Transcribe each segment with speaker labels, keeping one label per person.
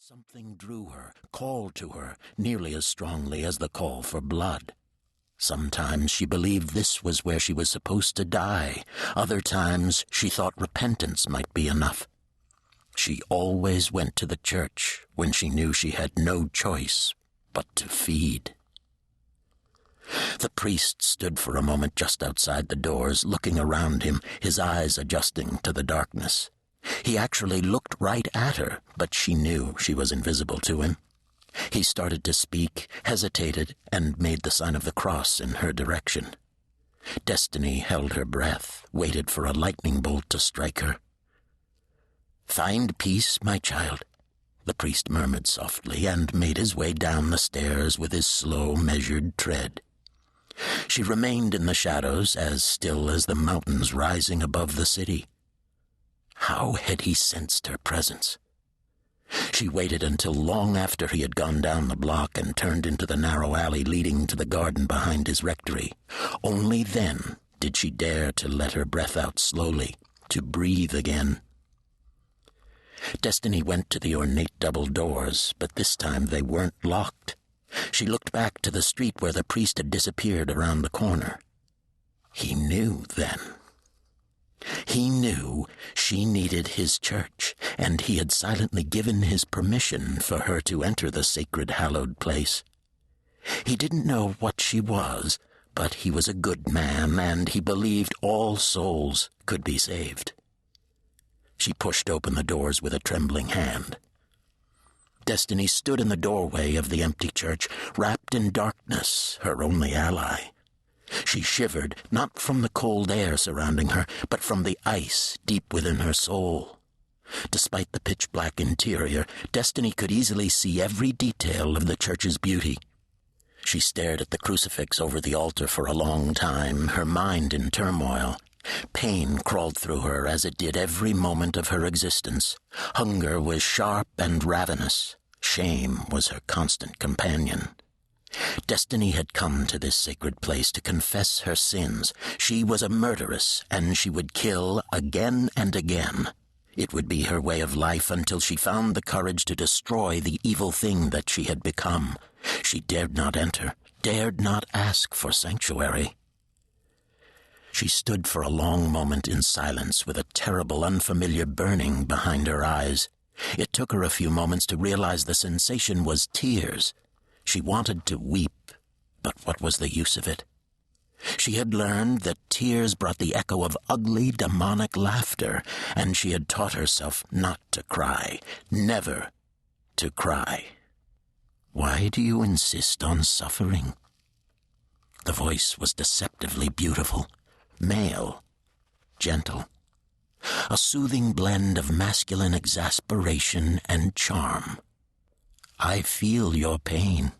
Speaker 1: Something drew her, called to her, nearly as strongly as the call for blood. Sometimes she believed this was where she was supposed to die. Other times she thought repentance might be enough. She always went to the church when she knew she had no choice but to feed. The priest stood for a moment just outside the doors, looking around him, his eyes adjusting to the darkness. He actually looked right at her, but she knew she was invisible to him. He started to speak, hesitated, and made the sign of the cross in her direction. Destiny held her breath, waited for a lightning bolt to strike her. "Find peace, my child," the priest murmured softly, and made his way down the stairs with his slow, measured tread. She remained in the shadows, as still as the mountains rising above the city. How had he sensed her presence? She waited until long after he had gone down the block and turned into the narrow alley leading to the garden behind his rectory. Only then did she dare to let her breath out slowly, to breathe again. Destiny went to the ornate double doors, but this time they weren't locked. She looked back to the street where the priest had disappeared around the corner. He knew then. He knew she needed his church, and he had silently given his permission for her to enter the sacred hallowed place. He didn't know what she was, but he was a good man, and he believed all souls could be saved. She pushed open the doors with a trembling hand. Destiny stood in the doorway of the empty church, wrapped in darkness, her only ally. She shivered, not from the cold air surrounding her, but from the ice deep within her soul. Despite the pitch-black interior, Destiny could easily see every detail of the church's beauty. She stared at the crucifix over the altar for a long time, her mind in turmoil. Pain crawled through her as it did every moment of her existence. Hunger was sharp and ravenous. Shame was her constant companion. Destiny had come to this sacred place to confess her sins. She was a murderess, and she would kill again and again. It would be her way of life until she found the courage to destroy the evil thing that she had become. She dared not enter, dared not ask for sanctuary. She stood for a long moment in silence with a terrible, unfamiliar burning behind her eyes. It took her a few moments to realize the sensation was tears. She wanted to weep, but what was the use of it? She had learned that tears brought the echo of ugly, demonic laughter, and she had taught herself not to cry, never to cry. "Why do you insist on suffering?" The voice was deceptively beautiful, male, gentle, a soothing blend of masculine exasperation and charm. "I feel your pain.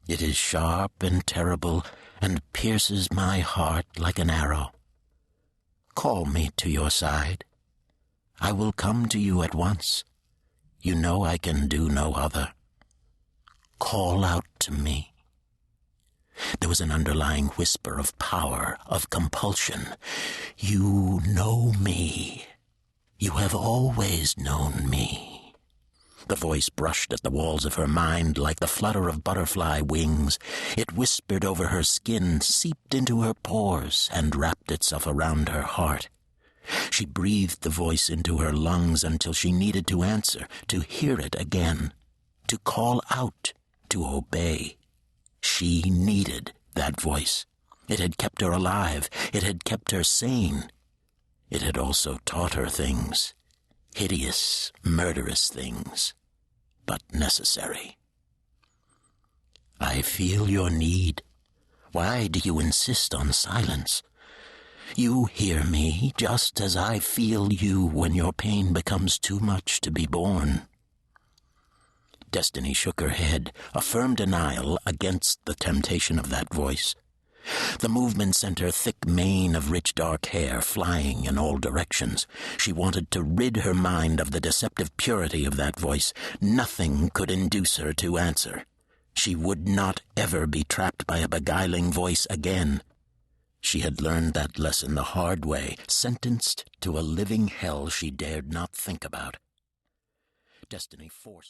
Speaker 1: It is sharp and terrible and pierces my heart like an arrow. Call me to your side. I will come to you at once. You know I can do no other. Call out to me." There was an underlying whisper of power, of compulsion. "You know me. You have always known me." The voice brushed at the walls of her mind like the flutter of butterfly wings. It whispered over her skin, seeped into her pores, and wrapped itself around her heart. She breathed the voice into her lungs until she needed to answer, to hear it again, to call out, to obey. She needed that voice. It had kept her alive. It had kept her sane. It had also taught her things. Hideous, murderous things, but necessary. "I feel your need. Why do you insist on silence? You hear me just as I feel you when your pain becomes too much to be borne." Destiny shook her head, a firm denial against the temptation of that voice. The movement sent her thick mane of rich dark hair flying in all directions. She wanted to rid her mind of the deceptive purity of that voice. Nothing could induce her to answer. She would not ever be trapped by a beguiling voice again. She had learned that lesson the hard way, sentenced to a living hell she dared not think about. Destiny forced